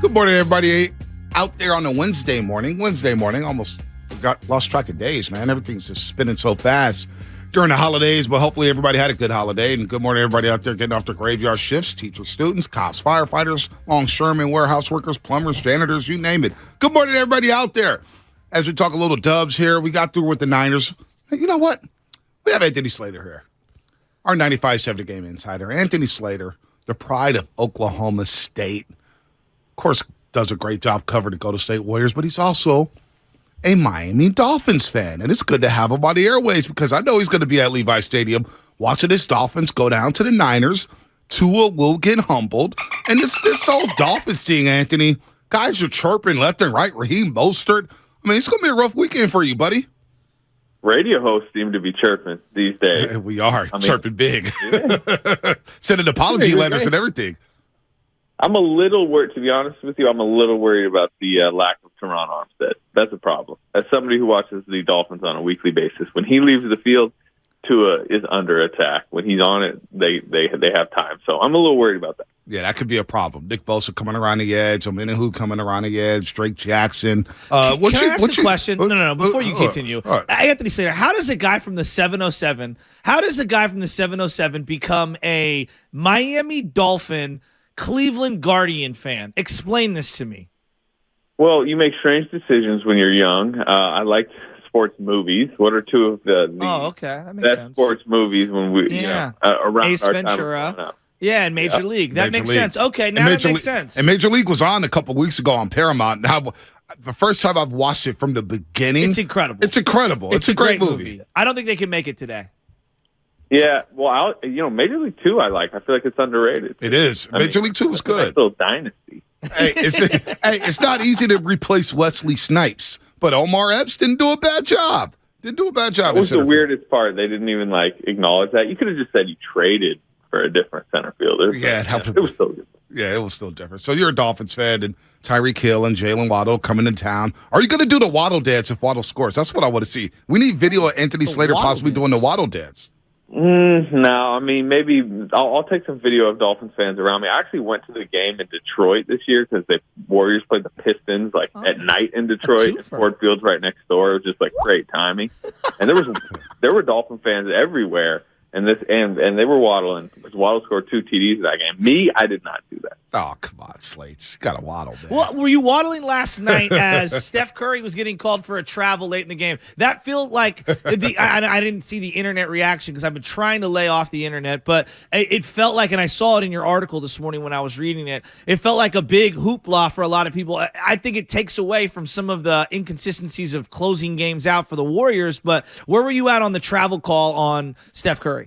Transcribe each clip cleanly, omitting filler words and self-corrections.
Good morning, everybody out there on a Wednesday morning. Almost lost track of days, man. Everything's just spinning so fast during the holidays, but hopefully everybody had a good holiday. And good morning, everybody out there getting off their graveyard shifts, teachers, students, cops, firefighters, longshoremen, warehouse workers, plumbers, janitors, you name it. Good morning, everybody out there. As we talk a little Dubs here, we got through with the Niners. Hey, you know what? We have Anthony Slater here, our 95.7 Game Insider. Anthony Slater, the pride of Oklahoma State. Of course, does a great job covering the Golden State Warriors, but he's also a Miami Dolphins fan. And it's good to have him on the airways because I know he's going to be at Levi Stadium watching his Dolphins go down to the Niners. Tua will get humbled. And this whole Dolphins thing, Anthony, guys are chirping left and right. Raheem Mostert. I mean, it's going to be a rough weekend for you, buddy. Radio hosts seem to be chirping these days. We are chirping big. Yeah. Sending apology letters and everything. I'm a little worried, to be honest with you, I'm a little worried about the lack of Teron Armstead. That's a problem. As somebody who watches the Dolphins on a weekly basis, when he leaves the field, Tua is under attack. When he's on it, they have time. So I'm a little worried about that. Yeah, that could be a problem. Nick Bosa coming around the edge, Omenahu coming around the edge, Drake Jackson. Can I ask a question? No. Before you continue, right. Anthony Slater, how does a guy from the 707 become a Miami Dolphin Cleveland Guardian fan? Explain this to me. Well, you make strange decisions when you're young. I liked sports movies. What are two of the that makes best sense. Sports movies when we around Ace our Ventura. time? Yeah, and Major League. That makes sense. Okay, now that makes sense. And Major League was on a couple weeks ago on Paramount. Now, the first time I've watched it from the beginning, it's incredible. It's a great movie. I don't think they can make it today. Yeah, well, Major League 2 I like. I feel like it's underrated. It is. Major League 2 is good. It's a little dynasty. It's not easy to replace Wesley Snipes, but Omar Epps didn't do a bad job. That was the weirdest part. They didn't even acknowledge that. You could have just said you traded for a different center fielder. Yeah, it was still good. Yeah, it was still different. So you're a Dolphins fan, and Tyreek Hill and Jalen Waddle coming to town. Are you going to do the Waddle dance if Waddle scores? That's what I want to see. We need video of Anthony Slater possibly doing the Waddle dance. No, I mean, maybe I'll take some video of Dolphins fans around me. I actually went to the game in Detroit this year because the Warriors played the Pistons at night in Detroit, and Ford Field's right next door. It was just great timing, and there were Dolphin fans everywhere. And they were waddling because Waddle scored 2 TDs in that game. Me, I did not do that. Oh, come on, Slates. You got to waddle, man. Well, were you waddling last night as Steph Curry was getting called for a travel late in the game? That felt like I didn't see the internet reaction because I've been trying to lay off the internet, but it felt like, and I saw it in your article this morning when I was reading it, it felt like a big hoopla for a lot of people. I think it takes away from some of the inconsistencies of closing games out for the Warriors, but where were you at on the travel call on Steph Curry?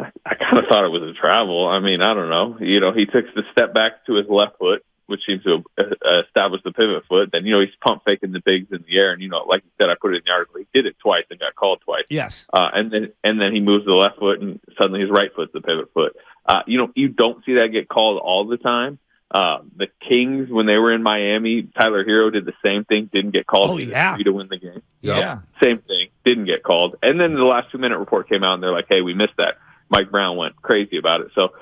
I kind of thought it was a travel. I mean, I don't know. He took the step back to his left foot, which seems to establish the pivot foot. Then, he's pump faking the bigs in the air. And, like you said, I put it in the article. He did it twice and got called twice. Yes. And then he moves the left foot and suddenly his right foot's the pivot foot. You don't see that get called all the time. The Kings, when they were in Miami, Tyler Hero did the same thing, didn't get called. Oh, yeah. To win the game. Yeah. Same thing, didn't get called. And then the last 2-minute report came out and they're like, hey, we missed that. Mike Brown went crazy about it. So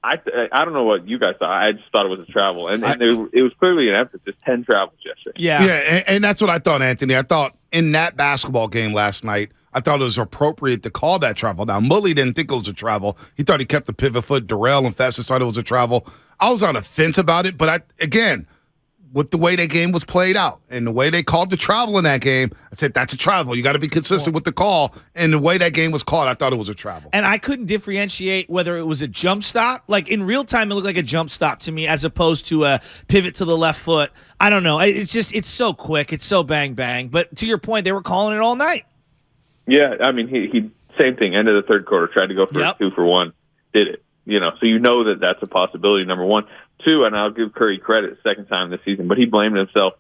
I don't know what you guys thought. I just thought it was a travel. And it was clearly an emphasis, 10 travels yesterday. Yeah, and that's what I thought, Anthony. I thought in that basketball game last night, I thought it was appropriate to call that travel. Now, Mully didn't think it was a travel. He thought he kept the pivot foot. Darrell and Festus thought it was a travel. I was on the fence about it, but with the way that game was played out and the way they called the travel in that game, I said, that's a travel. You got to be consistent with the call. And the way that game was called, I thought it was a travel. And I couldn't differentiate whether it was a jump stop. Like in real time, it looked like a jump stop to me as opposed to a pivot to the left foot. I don't know. It's so quick. It's so bang, bang. But to your point, they were calling it all night. Yeah, I mean, he same thing. End of the third quarter, tried to go for a 2-for-1, did it. So that's a possibility, number one. 2, and I'll give Curry credit, second time this season, but he blamed himself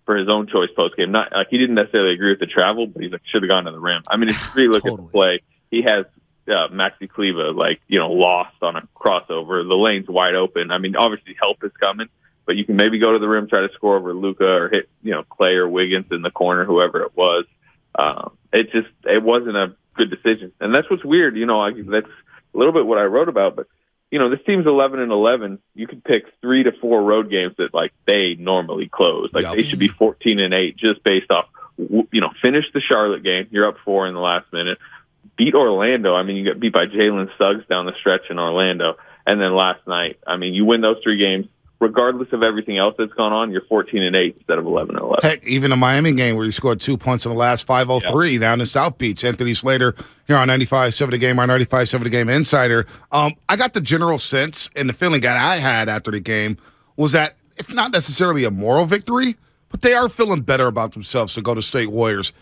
for his own choice post-game. Not he didn't necessarily agree with the travel, but he's should have gone to the rim. I mean, if you really look at the play, he has Maxi Kleba lost on a crossover. The lane's wide open. I mean, obviously help is coming, but you can maybe go to the rim, try to score over Luka or hit Clay or Wiggins in the corner, whoever it was. It wasn't a good decision, and that's what's weird. That's a little bit what I wrote about, but this team's 11-11. You could pick 3 to 4 road games that like they normally close. Like they should be 14-8 just based off, finish the Charlotte game. You're up 4 in the last minute. Beat Orlando. I mean, you got beat by Jalen Suggs down the stretch in Orlando. And then last night, I mean, you win those 3 games. Regardless of everything else that's gone on, you're 14-8 instead of 11-11. Heck, even the Miami game where you scored 2 points in the last 5:03 down in South Beach. Anthony Slater here on 95.7 The Game, our 95.7 The Game insider. I got the general sense, and the feeling that I had after the game was that it's not necessarily a moral victory, but they are feeling better about themselves to go to State Warriors.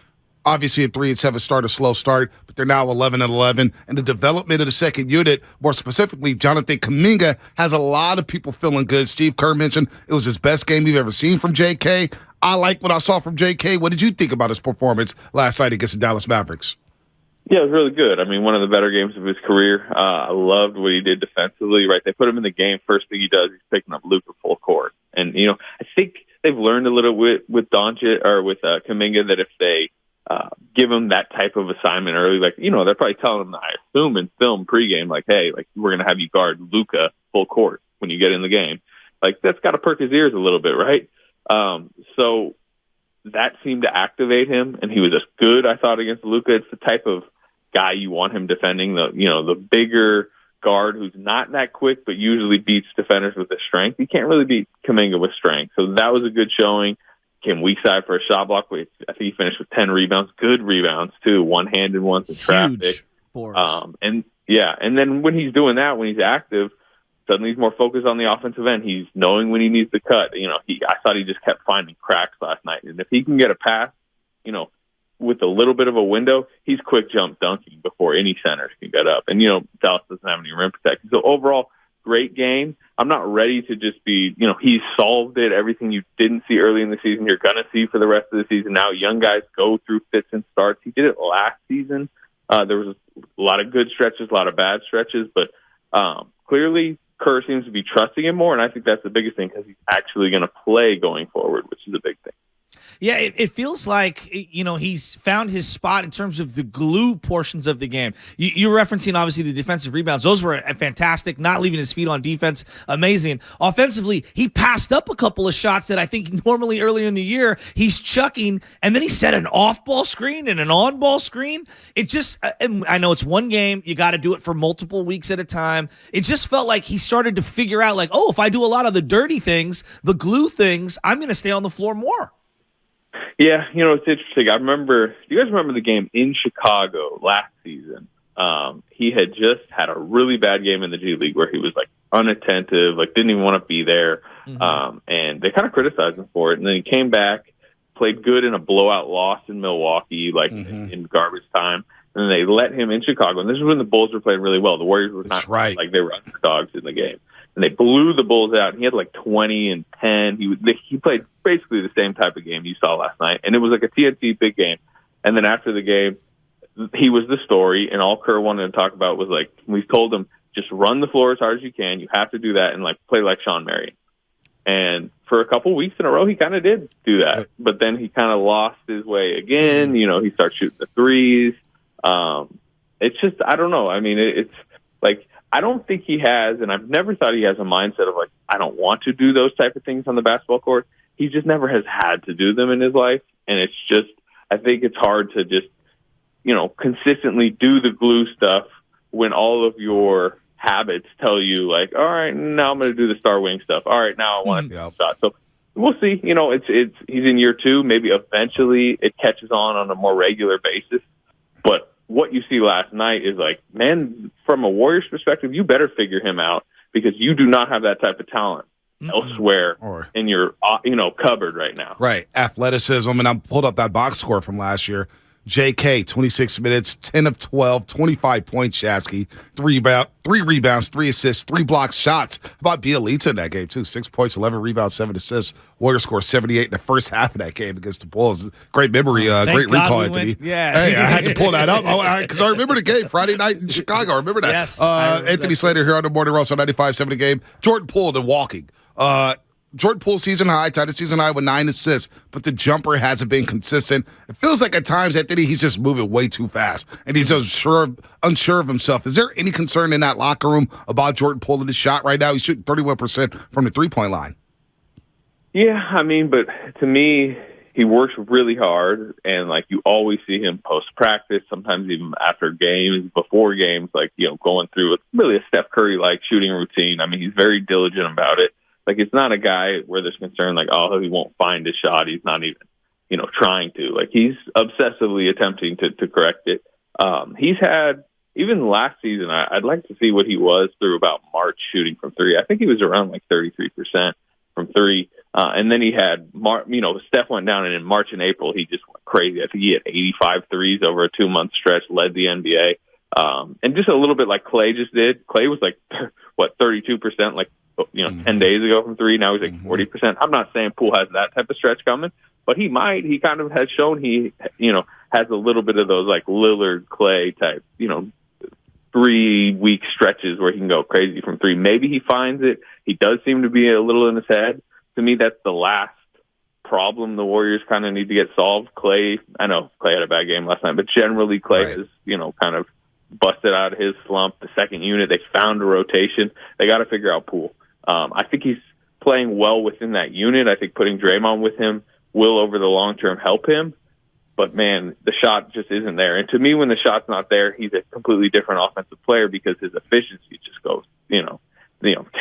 Obviously, a 3-7 start, a slow start, but they're now 11-11. And the development of the second unit, more specifically, Jonathan Kuminga, has a lot of people feeling good. Steve Kerr mentioned it was his best game you've ever seen from J.K. I like what I saw from J.K. What did you think about his performance last night against the Dallas Mavericks? Yeah, it was really good. I mean, one of the better games of his career. I loved what he did defensively, right? They put him in the game. First thing he does, he's picking up Luka full court. And, I think they've learned a little bit with Kuminga that if they give him that type of assignment early, like, they're probably telling him, I assume in film pregame, like, hey, like, we're going to have you guard Luka full court when you get in the game. Like, that's got to perk his ears a little bit, right? So that seemed to activate him, and he was just good, I thought, against Luka. It's the type of guy you want him defending, the bigger guard who's not that quick, but usually beats defenders with his strength. You can't really beat Kuminga with strength. So that was a good showing. Came weak side for a shot block. I think he finished with 10 rebounds, good rebounds too, one-handed ones in traffic. And then when he's doing that, when he's active, suddenly he's more focused on the offensive end. He's knowing when he needs to cut. I thought he just kept finding cracks last night. And if he can get a pass, with a little bit of a window, he's quick jump dunking before any centers can get up. And, Dallas doesn't have any rim protection. So overall, great game. I'm not ready to just be, he's solved it. Everything you didn't see early in the season, you're going to see for the rest of the season. Now young guys go through fits and starts. He did it last season. There was a lot of good stretches, a lot of bad stretches, but clearly Kerr seems to be trusting him more, and I think that's the biggest thing because he's actually going to play going forward, which is a big thing. Yeah, it feels like, he's found his spot in terms of the glue portions of the game. You're referencing, obviously, the defensive rebounds. Those were fantastic, not leaving his feet on defense. Amazing. Offensively, he passed up a couple of shots that I think normally earlier in the year he's chucking, and then he set an off-ball screen and an on-ball screen. It just, I know it's one game. You got to do it for multiple weeks at a time. It just felt like he started to figure out, like, if I do a lot of the dirty things, the glue things, I'm going to stay on the floor more. Yeah, it's interesting. Do you guys remember the game in Chicago last season? He had just had a really bad game in the G League where he was like unattentive, like didn't even want to be there. And they kind of criticized him for it. And then he came back, played good in a blowout loss in Milwaukee, like in garbage time. And then they let him in Chicago. And this is when the Bulls were playing really well. The Warriors were not like they were underdogs in the game. And they blew the Bulls out. And he had like 20 and 10. He played basically the same type of game you saw last night. And it was like a TNT big game. And then after the game, he was the story. And all Kerr wanted to talk about was like, we told him, just run the floor as hard as you can. You have to do that and like play like Sean Marion. And for a couple weeks in a row, he kind of did do that. But then he kind of lost his way again. He started shooting the threes. It's just, I don't know. I mean, it's like, I don't think he has, and I've never thought he has a mindset of like, I don't want to do those type of things on the basketball court. He just never has had to do them in his life. And it's just, I think it's hard to just, consistently do the glue stuff when all of your habits tell you like, all right, now I'm going to do the star wing stuff. All right, now I want to shot. So we'll see. It's he's in year 2. Maybe eventually it catches on a more regular basis. But what you see last night is like, man, from a Warriors perspective, you better figure him out because you do not have that type of talent elsewhere in your cupboard right now. Right. Athleticism. And I pulled up that box score from last year. JK, 26 minutes, 10 of 12, 25 points, Shasky, 3 rebounds, 3 assists, 3 blocks, shots. How about Bielitsa in that game, too? 6 points, 11 rebounds, 7 assists. Warriors scored 78 in the first half of that game against the Bulls. Great memory, great recall, Anthony. Yeah. Hey, I had to pull that up because I remember the game Friday night in Chicago. I remember that. Yes, Anthony Slater here on the Morning Roast on 95.7 The Game. Jordan Poole and walking. Jordan Poole season high, tied a season high with 9 assists, but the jumper hasn't been consistent. It feels like at times, Anthony, he's just moving way too fast, and he's unsure of himself. Is there any concern in that locker room about Jordan Poole in his shot right now? He's shooting 31% from the three-point line. Yeah, I mean, but to me, he works really hard, and like you always see him post-practice, sometimes even after games, before games, like, going through really a Steph Curry-like shooting routine. I mean, he's very diligent about it. Like, it's not a guy where there's concern, like, oh, he won't find his shot. He's not even, trying to. Like, he's obsessively attempting to correct it. He's had, even last season, I'd like to see what he was through about March shooting from three. I think he was around, like, 33% from three. And then he had, Steph went down, and in March and April, he just went crazy. I think he had 85 threes over a 2-month stretch, led the NBA. And just a little bit like Clay just did. Clay was like, 32%, like, 10 days ago from three. Now he's like 40%. I'm not saying Poole has that type of stretch coming, but he might. He kind of has shown he, has a little bit of those like Lillard, Clay type, 3-week stretches where he can go crazy from three. Maybe he finds it. He does seem to be a little in his head. To me, that's the last problem the Warriors kind of need to get solved. Clay, I know Clay had a bad game last night, but generally Clay is, kind of busted out of his slump. The second unit, they found a rotation. They got to figure out Poole. I think he's playing well within that unit. I think putting Draymond with him will, over the long term, help him. But, man, the shot just isn't there. And to me, when the shot's not there, he's a completely different offensive player because his efficiency just goes,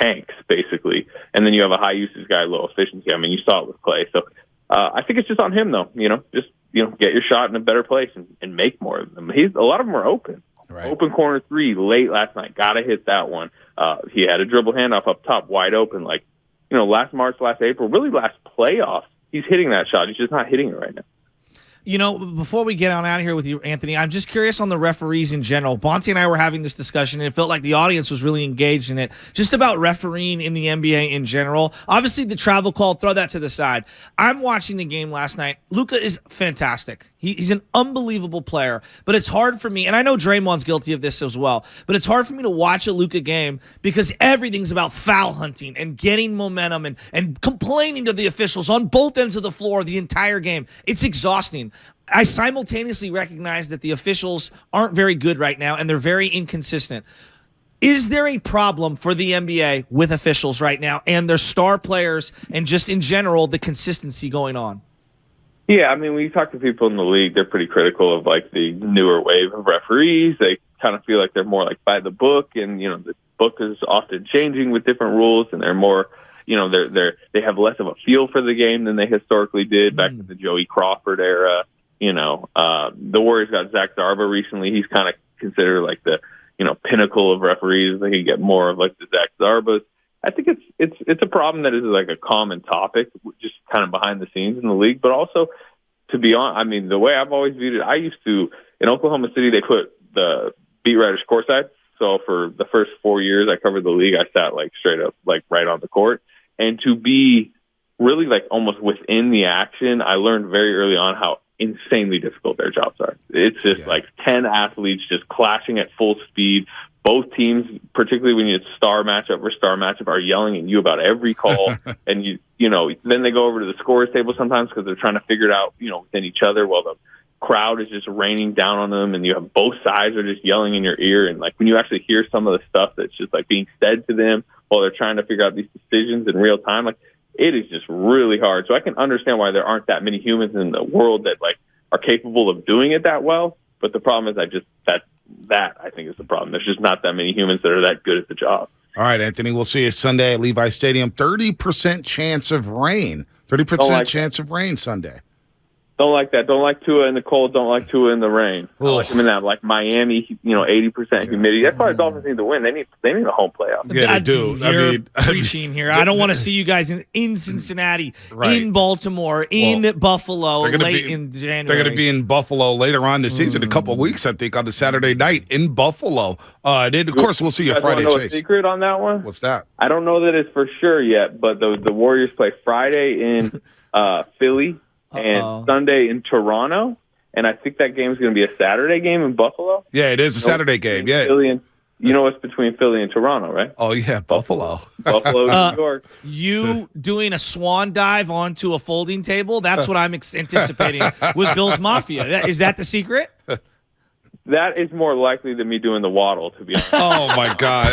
tanks, basically. And then you have a high-usage guy, low efficiency. I mean, you saw it with Clay. So I think it's just on him, though. Just get your shot in a better place and make more of them. A lot of them are open. Right. Open corner three late last night. Got to hit that one. He had a dribble handoff up top, wide open. Like, last March, last April, really last playoffs, he's hitting that shot. He's just not hitting it right now. Before we get on out of here with you, Anthony, I'm just curious on the referees in general. Bonte and I were having this discussion, and it felt like the audience was really engaged in it, just about refereeing in the NBA in general. Obviously, the travel call, throw that to the side. I'm watching the game last night. Luka is fantastic. He's an unbelievable player, but it's hard for me, and I know Draymond's guilty of this as well, but it's hard for me to watch a Luka game because everything's about foul hunting and getting momentum and complaining to the officials on both ends of the floor the entire game. It's exhausting. I simultaneously recognize that the officials aren't very good right now, and they're very inconsistent. Is there a problem for the NBA with officials right now and their star players and just in general the consistency going on? Yeah, I mean, when you talk to people in the league, they're pretty critical of like the newer wave of referees. They kind of feel like they're more like by the book, and the book is often changing with different rules, and they're more, they have less of a feel for the game than they historically did back in the Joey Crawford era. The Warriors got Zach Zarba recently. He's kind of considered like the pinnacle of referees. They can get more of like the Zach Zarbas. I think it's a problem that is like a common topic, just kind of behind the scenes in the league. But also, to be honest, I mean, the way I've always viewed it, I used to, in Oklahoma City, they put the beat writers courtside. So for the first 4 years I covered the league, I sat like straight up, like right on the court. And to be really like almost within the action, I learned very early on how insanely difficult their jobs are. It's just like 10 athletes just clashing at full speed. Both teams, particularly when it's star matchup versus star matchup, are yelling at you about every call. And then they go over to the scorer's table sometimes because they're trying to figure it out, within each other, while the crowd is just raining down on them, and you have both sides are just yelling in your ear. And like when you actually hear some of the stuff that's just like being said to them while they're trying to figure out these decisions in real time, like it is just really hard. So I can understand why there aren't that many humans in the world that like are capable of doing it that well. But the problem is that I think is the problem. There's just not that many humans that are that good at the job. All right, Anthony, we'll see you Sunday at Levi Stadium. 30% chance of rain. 30% chance of rain Sunday. Don't like that. Don't like Tua in the cold. Don't like Tua in the rain. I like him in that, like Miami, 80% humidity. That's why the Dolphins need to win. They need a home playoff. Yeah, they do. You're preaching here. I don't want to see you guys in Cincinnati, in Baltimore, in Buffalo in January. They're going to be in Buffalo later on this season, a couple of weeks, I think, on the Saturday night in Buffalo. Then, of course, we'll see you Friday, Chase. A secret on that one? What's that? I don't know that it's for sure yet, but the Warriors play Friday in Philly. And Sunday in Toronto, and I think that game is going to be a Saturday game in Buffalo. Yeah, it is a Saturday game. Yeah, You know what's between Philly and Toronto, right? Oh, yeah, Buffalo. Buffalo, New York. You doing a swan dive onto a folding table? That's what I'm anticipating with Bill's Mafia. Is that the secret? That is more likely than me doing the waddle, to be honest. Oh, my God.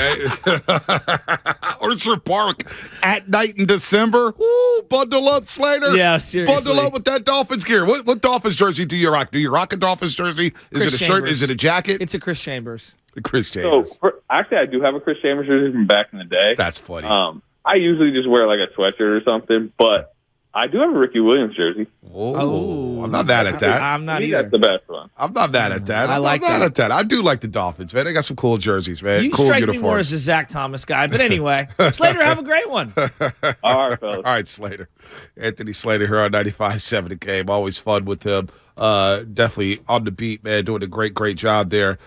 Orchard Park at night in December. Ooh, bundle up, Slater. Yeah, seriously. Bundle up with that Dolphins gear. What Dolphins jersey do you rock? Do you rock a Dolphins jersey? Is Chris it a shirt? Chambers. Is it a jacket? It's a Chris Chambers. Chris Chambers. So, actually, I do have a Chris Chambers jersey from back in the day. That's funny. I usually just wear like a sweatshirt or something, but I do have a Ricky Williams jersey. Oh, I'm not mad at that. I'm not That's either. the best one. I'm not mad at that. I I'm like not mad that. at that. I do like the Dolphins, man. They got some cool jerseys, man. You cool strike uniforms. me more as a Zach Thomas guy. But anyway, Slater, have a great one. All right, fellas. All right, Slater. Anthony Slater here on 95.7 The Game. Always fun with him. Definitely on the beat, man. Doing a great job there.